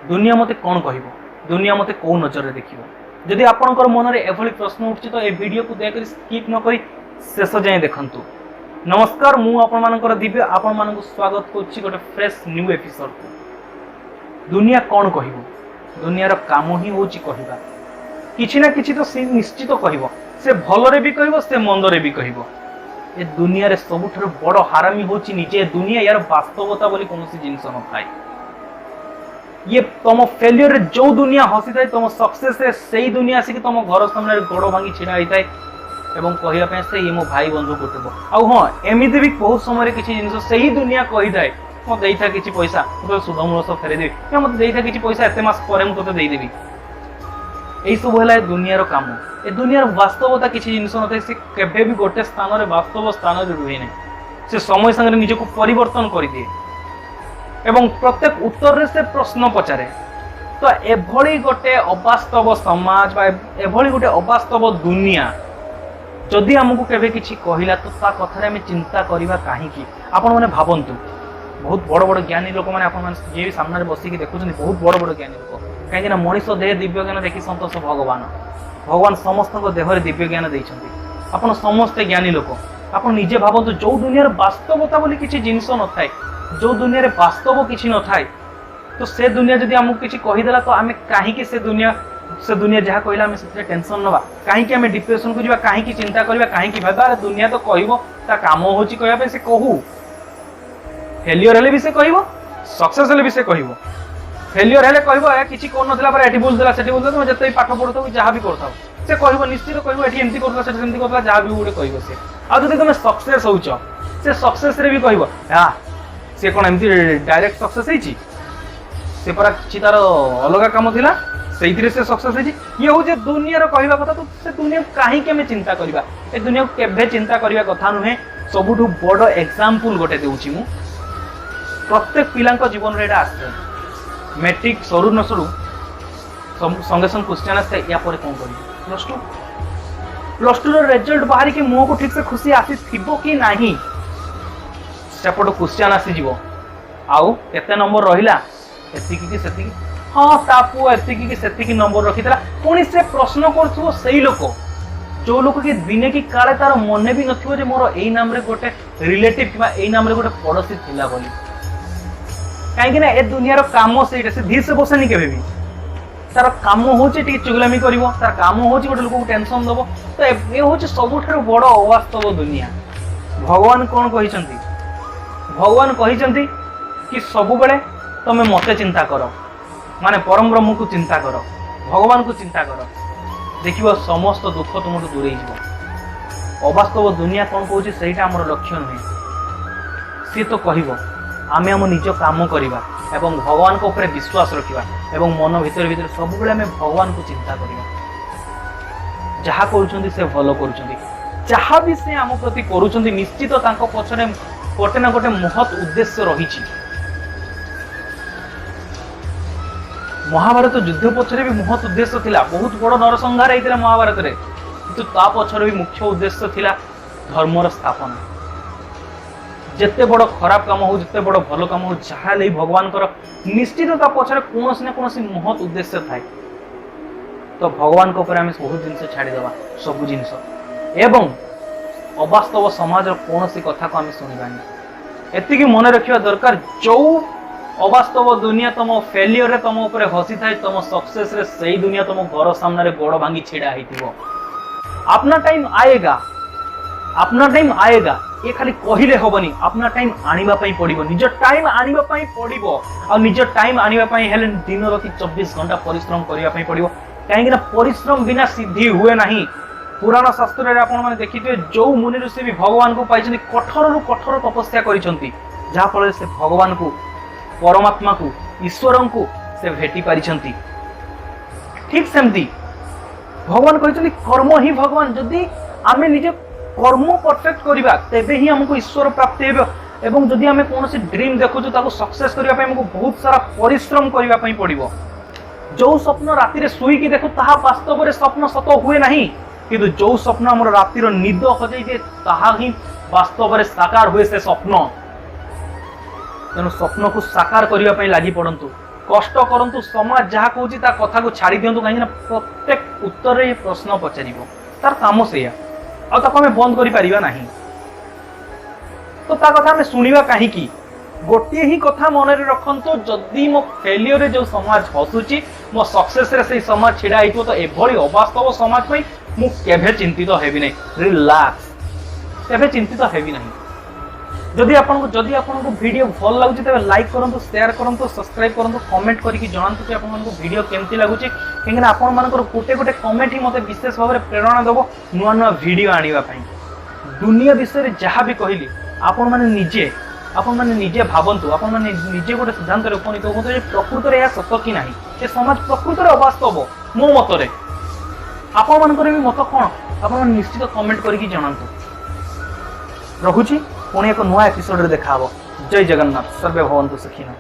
दुनिया मते कौन कहब दुनिया मते कौ नजर देख जदि आपणकर मन में एभली प्रश्न उठुछि तो ए वीडियो को दयाकोरी स्किप न करी शेष जाए देखंतु। नमस्कार मु आपण मानकर दिव्य आपण मानक स्वागत करुच्ची गोटे फ्रेश न्यू एपिसोड को। दुनिया कौन कहब दुनियार काम ही होची कहबा किछि ना किछि तो से निश्चित कहब से भलरे भी कहब से मंदरे भी कहब। ए दुनिया रे सबुठार बड़ हारामी होची निजे दुनिया यार वास्तवता बोली कोनोसी जिंस न थाए। ये तुम फेलियर जो दुनिया हसी थाए तुम सक्सेस रे सेही दुनिया आसिक तुम घर सामने गोड़ भांगी छिड़ा होई थाए एवं कहया पे से ये मो भाई बंधु कुटुंब आ हां एमिति भी बहुत समय किछि जिंस सेही दुनिया कहि थाए मो देइथा किछि पैसा तो सुधमूल सब फेरे देबी या मते देइथा किछि पैसा एते मास परे मु तते देई देबी। एई सब होला दुनियार काम। ए दुनियार वास्तवता किछि जिंस न थाए से केबे भी गोटे स्थान रे वास्तव स्थान रे रुहे नै से समय संगे निजको परिवर्तन करि दिए एवं प्रत्येक उत्तर रे से प्रश्न पचारे। तो एभली गोटे अवास्तव समाज बा एभली गोटे अवास्तव दुनिया जदि आमको केबे किछि कहिला तो ता कथारे हम चिंता करिवा काहे कि आपण माने भाबंतु बहुत बड़ बड़ ज्ञानी लोक माने आपण माने जे भी सामने बसी के देखुछन बहुत बड़ बड़ ज्ञानी लोक काहे ना मनीष देह दिव्य ज्ञान देखि संतोष भगवान भगवान समस्त को देह रे दिव्य ज्ञान दैछन्ति। आपण समस्त ज्ञानी लोक आपण निजे भाबंतु जो दुनिया रे वास्तवता बोली किछि जिंस न थाए जो दुनिया रे वास्तव किछि न थाए तो से दुनिया जदि हमको किछि कहि देला तो आमे काहे कि से दुनिया जहाँ कहला आमे से टेंशन नबा काहे कि आमे डिप्रेशन को जिबा काहे कि चिंता करबा काहे कि भाबा दुनिया तो कहबो ता काम होची कहया पे से कहू फेलियर हेले भी से कहबो सक्सेस हेले भी से कहबो। फेलियर हेले कहबो ए किछि कोन नथला पर एठी बोल देला सेठी बोल देला तुम जते पाठ पढतो जहाँ भी करथाओ से कहबो निश्चित कहबो एठी एंती करथला सेठी एंती करथला जहाँ भी गुडे कहबो से आ जदि तुम सक्सेस होउचो से सक्सेस रे भी कहबो हां से कोन एंती डायरेक्ट सक्सेस हेची से परा किछि तार अलगा काम थिला सेइथिरे से सक्सेस हेची। ये हो जे दुनिया रो कहबा कथा तो से दुनिया काहे के में चिंता करबा ए दुनिया को केभे चिंता करबा कथा नुहे। सबुठु बड़ एग्जांपल गोटे देउची मु प्रत्येक पिलांक जीवन रे एटा आसे मैट्रिक सरू न सरू संगे संग क्वेश्चन आसे या पर कोन करी प्लस टू रो रिजल्ट बाहरी के मुंह को ठीक से खुशी आसी थिबो कि नाही सेपटो क्वेश्चन आसी जीवो आउ केते नंबर रहिला एतिकी कि सेतिकी हाँ तापु एतिकी कि सेतिकी नंबर रखितला पुणी से प्रश्न करथुवो सेही लोक जो लोक के दिने की काले तार मने भी नथिवो जे मोर एई नाम रे गोटे रिलेटिव किबा एई नाम रे गोटे पड़ोसी थिला बोली काहे कि ना ए दुनिया रो काम सेइटा से धीर से बसनी केबे भी तार काम होचे टी चुगलामी करिवो तार काम होचे गोटे लोक को टेंशन दबो तो ए होचे सबुठार बड़ अवास्तव दुनिया। भगवान कोन कहिसंती भगवान कहिसंती कि सब बेले तमे मते चिंता करो माने परम ब्रह्म को चिंता करो भगवान को चिंता करो देखिबो समस्त दुख तुमटु दूरे हिजो। अवास्तव दुनिया कोन कहूची सेटा हमर लक्ष्य नहे से तो कहबो आमे हम निज काम करिबा एवं भगवान को ऊपर विश्वास रखिबा एवं मन भीतर भीतर सब बेले हमें भगवान को चिंता करिबा जहा करूचंदी से भलो करूचंदी जहा भी से हम प्रति करूचंदी निश्चित तांको पछरे गोटे ना गोटे महत् उद्देश्य रहिछि। महाभारत युद्ध पछरे भी महत् उद्देश्य थिला बहुत बड़ नरसंहार हेतिला महाभारत रे किंतु ता पछरे भी मुख्य उद्देश्य थिला धर्मर स्थापना। जत्ते बड़ खराब काम हो जत्ते बड़ भलो काम हो जहा ले भगवान कर निश्चित ता पछरे कोनोसी ना कोनोसी महत् उद्देश्य थाए तो भगवान को ऊपर हम बहुत जिंस छाड़ी देबा सब जिंस एवं अवास्तव समाज कोनोसी कथा को हम सुनिबानी एतिकी मन रखिबा दरकार जो अवास्तव दुनिया तुम फेलियर रे तुम ऊपर हसी थाए तुम सक्सेस रे सही दुनिया तुम घर सामने रे गोड़ भांगी छिड़ा हेतिबो। अपना टाइम आएगा ये खाली कहिले होबनी अपना टाइम आनिबा पई पड़िबो निज टाइम आनिबा पई पड़िबो आ निज टाइम आनिबा पई हेले दिन राति 24 घंटा परिश्रम करिया पई पड़िबो काहेकि ना परिश्रम बिना सिद्धि हुए नहीं। पुराण शास्त्र रे आपण माने देखिथे जो मुनि ऋषि भी भगवान को पाइछन्ति कठोर रु कठोर तपस्या करिसन्ति जहा फल से भगवान को परमात्मा को ईश्वर को से भेटी पारिछन्ति। ठीक सेमती भगवान कहिसन्ति कर्म ही भगवान जदि आमे निजे कर्म परफेक्ट करिबा तेबे ही हमको ईश्वर प्राप्ति हेबो एवं जदि आमे कोनोसी ड्रीम देखुछु ताको सक्सेस करिया पय हमको बहुत सारा परिश्रम करिया पय पड़िबो। जो स्वप्न राति रे सुई की देखो ताहा वास्तव रे स्वप्न सत हुए नहीं किंतु जो स्वप्न हमर राति रो निद खजै जे ताहा ही वास्तव रे साकार हुए से स्वप्न। तेणु स्वप्न को साकार करने लगी पड़तु कष्ट करंतु समाज जहाँ कहूँ ता कथा को छाड़ी दिंतु कहीं प्रत्येक उत्तर ये प्रश्न पचार तार काम से आम बंद कर तो ता कथा आम शुणा कहीं गोटे ही कथा मन रखु जदि मो फेलियर जो समाज हसुची मो सक्सेस रे से समाज छिड़ा हो तो एभली अवास्तव समाज पर मुझे चिंतित हेबी नहीं रिलैक्स केबे चिंतित हेबी नहीं जदि आपको वीडियो भल लगुच तेज लाइक करूँ शेयर करूँ सब्सक्राइब करूँ कमेंट करके जनातु कि आपको वीडियो केमती लगुच कहीं आप गोटे गोटे कमेंट ही मत विशेष भाव में प्रेरणा दब नुआ नुआ वीडियो आने दुनिया विषय जहाँ भी कहली आपण मैंने निजे भावतु आपण मैंने निजे गोटे सिद्धांत उपनीत हूँ प्रकृत में यह सत कि ना ये समाज प्रकृत में अवास्तव मो मतरे आपण मान भी मत कौन आप निश्चित कमेंट करके जनातु रखुची पुणी एक नुआ एपिसोड देखा जय जगन्नाथ सर्वे भवन्तु सुखिनः।